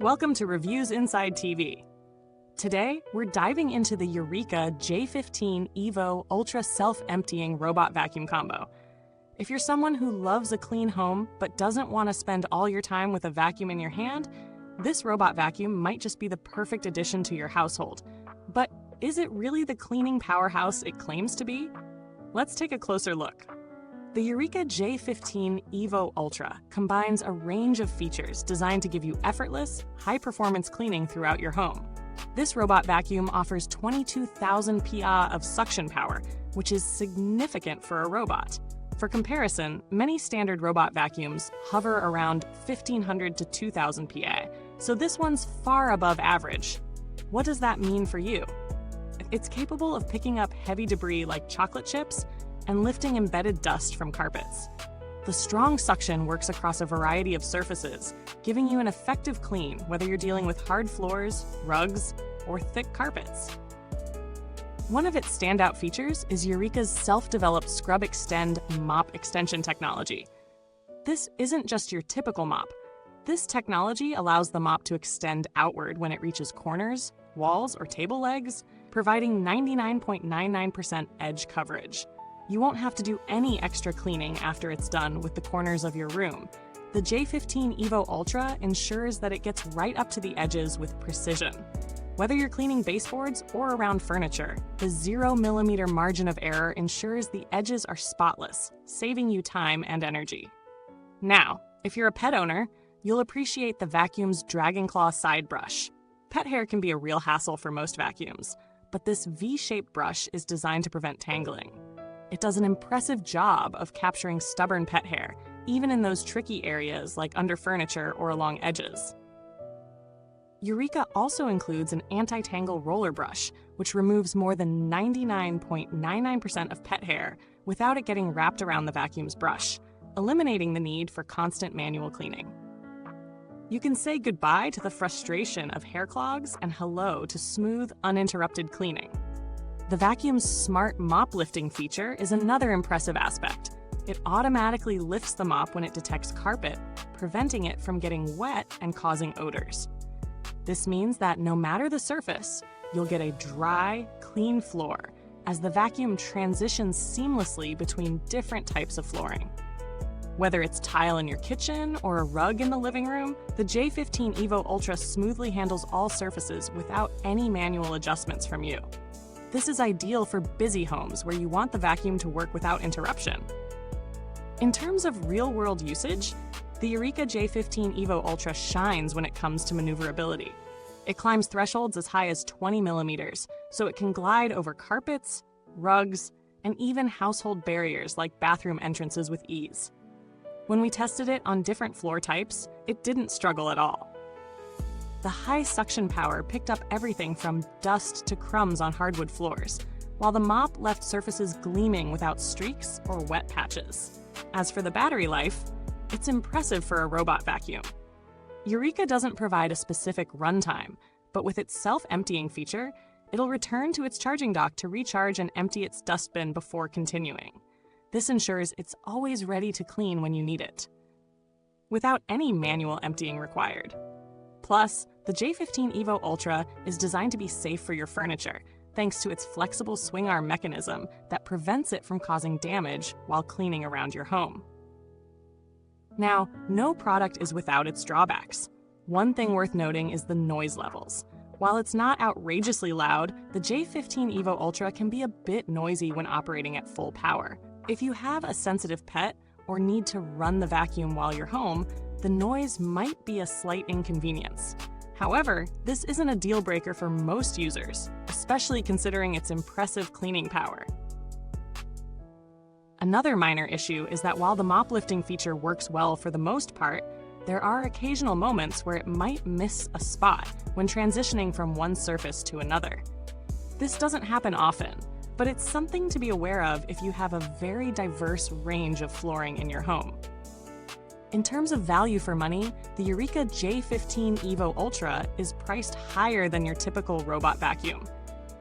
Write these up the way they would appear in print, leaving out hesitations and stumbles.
Welcome to Reviewsinsidetv. Today, we're diving into the Eureka J15 Evo Ultra Self-Emptying Robot Vacuum Combo. If you're someone who loves a clean home but doesn't want to spend all your time with a vacuum in your hand, this robot vacuum might just be the perfect addition to your household. But is it really the cleaning powerhouse it claims to be? Let's take a closer look. The Eureka J15 Evo Ultra combines a range of features designed to give you effortless, high-performance cleaning throughout your home. This robot vacuum offers 22,000 PA of suction power, which is significant for a robot. For comparison, many standard robot vacuums hover around 1,500 to 2,000 PA, so this one's far above average. What does that mean for you? It's capable of picking up heavy debris like chocolate chips and lifting embedded dust from carpets. The strong suction works across a variety of surfaces, giving you an effective clean whether you're dealing with hard floors, rugs, or thick carpets. One of its standout features is Eureka's self-developed ScrubExtend mop extension technology. This isn't just your typical mop. This technology allows the mop to extend outward when it reaches corners, walls, or table legs, providing 99.99% edge coverage. You won't have to do any extra cleaning after it's done with the corners of your room. The J15 Evo Ultra ensures that it gets right up to the edges with precision. Whether you're cleaning baseboards or around furniture, the 0mm margin of error ensures the edges are spotless, saving you time and energy. Now, if you're a pet owner, you'll appreciate the vacuum's DragonClaw Side Brush. Pet hair can be a real hassle for most vacuums, but this V-shaped brush is designed to prevent tangling. It does an impressive job of capturing stubborn pet hair, even in those tricky areas like under furniture or along edges. Eureka also includes an anti-tangle roller brush, which removes more than 99.99% of pet hair without it getting wrapped around the vacuum's brush, eliminating the need for constant manual cleaning. You can say goodbye to the frustration of hair clogs and hello to smooth, uninterrupted cleaning. The vacuum's smart mop-lifting feature is another impressive aspect. It automatically lifts the mop when it detects carpet, preventing it from getting wet and causing odors. This means that no matter the surface, you'll get a dry, clean floor as the vacuum transitions seamlessly between different types of flooring. Whether it's tile in your kitchen or a rug in the living room, the J15 Evo Ultra smoothly handles all surfaces without any manual adjustments from you. This is ideal for busy homes where you want the vacuum to work without interruption. In terms of real-world usage, the Eureka J15 Evo Ultra shines when it comes to maneuverability. It climbs thresholds as high as 20mm, so it can glide over carpets, rugs, and even household barriers like bathroom entrances with ease. When we tested it on different floor types, it didn't struggle at all. The high suction power picked up everything from dust to crumbs on hardwood floors, while the mop left surfaces gleaming without streaks or wet patches. As for the battery life, it's impressive for a robot vacuum. Eureka doesn't provide a specific runtime, but with its self-emptying feature, it'll return to its charging dock to recharge and empty its dustbin before continuing. This ensures it's always ready to clean when you need it, without any manual emptying required. Plus, the J15 Evo Ultra is designed to be safe for your furniture, thanks to its flexible swing arm mechanism that prevents it from causing damage while cleaning around your home. Now, no product is without its drawbacks. One thing worth noting is the noise levels. While it's not outrageously loud, the J15 Evo Ultra can be a bit noisy when operating at full power. If you have a sensitive pet or need to run the vacuum while you're home, the noise might be a slight inconvenience. However, this isn't a deal breaker for most users, especially considering its impressive cleaning power. Another minor issue is that while the mop lifting feature works well for the most part, there are occasional moments where it might miss a spot when transitioning from one surface to another. This doesn't happen often, but it's something to be aware of if you have a very diverse range of flooring in your home. In terms of value for money, the Eureka J15 Evo Ultra is priced higher than your typical robot vacuum.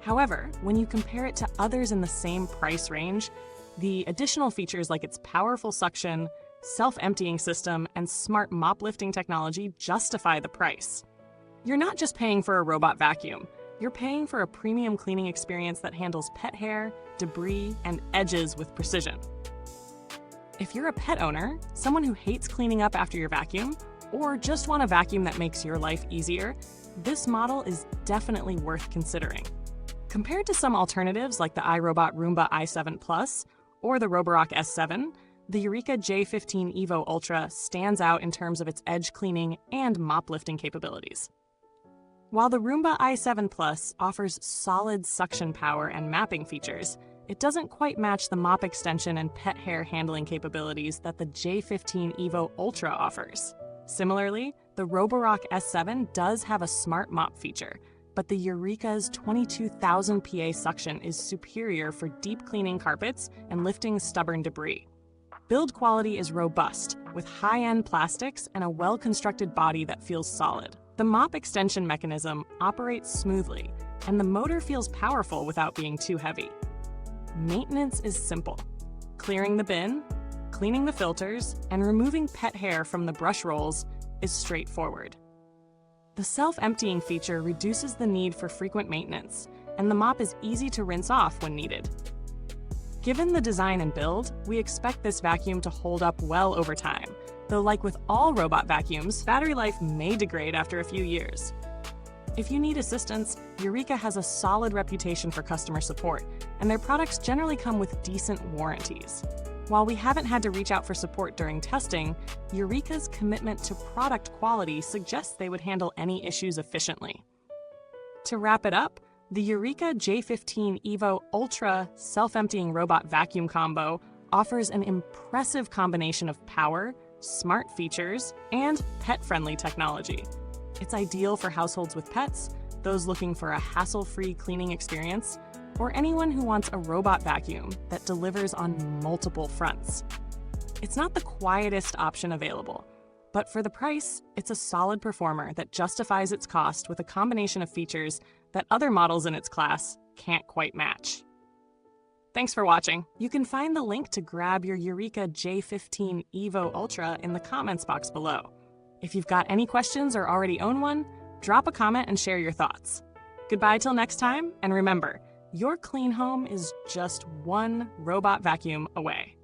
However, when you compare it to others in the same price range, the additional features like its powerful suction, self-emptying system, and smart mop lifting technology justify the price. You're not just paying for a robot vacuum. You're paying for a premium cleaning experience that handles pet hair, debris, and edges with precision. If you're a pet owner, someone who hates cleaning up after your vacuum, or just want a vacuum that makes your life easier, this model is definitely worth considering. Compared to some alternatives like the iRobot Roomba i7 Plus or the Robotic S7, the Eureka J15 Evo Ultra stands out in terms of its edge cleaning and mop lifting capabilities. While the Roomba i7 Plus offers solid suction power and mapping features, it doesn't quite match the mop extension and pet hair handling capabilities that the J15 Evo Ultra offers. Similarly, the Robotic S7 does have a smart mop feature, but the Eureka's 22,000 PA suction is superior for deep cleaning carpets and lifting stubborn debris. Build quality is robust, with high-end plastics and a well-constructed body that feels solid. The mop extension mechanism operates smoothly, and the motor feels powerful without being too heavy. Maintenance is simple. Clearing the bin, cleaning the filters, and removing pet hair from the brush rolls is straightforward. The self-emptying feature reduces the need for frequent maintenance, and the mop is easy to rinse off when needed. Given the design and build, we expect this vacuum to hold up well over time, though like with all robot vacuums, battery life may degrade after a few years. If you need assistance, Eureka has a solid reputation for customer support, and their products generally come with decent warranties. While we haven't had to reach out for support during testing, Eureka's commitment to product quality suggests they would handle any issues efficiently. To wrap it up, the Eureka J15 Evo Ultra self-emptying robot vacuum combo offers an impressive combination of power, smart features, and pet-friendly technology. It's ideal for households with pets, those looking for a hassle-free cleaning experience, or anyone who wants a robot vacuum that delivers on multiple fronts. It's not the quietest option available, but for the price, it's a solid performer that justifies its cost with a combination of features that other models in its class can't quite match. Thanks for watching. You can find the link to grab your Eureka J15 Evo Ultra in the comments box below. If you've got any questions or already own one, drop a comment and share your thoughts. Goodbye till next time, and remember, your clean home is just one robot vacuum away.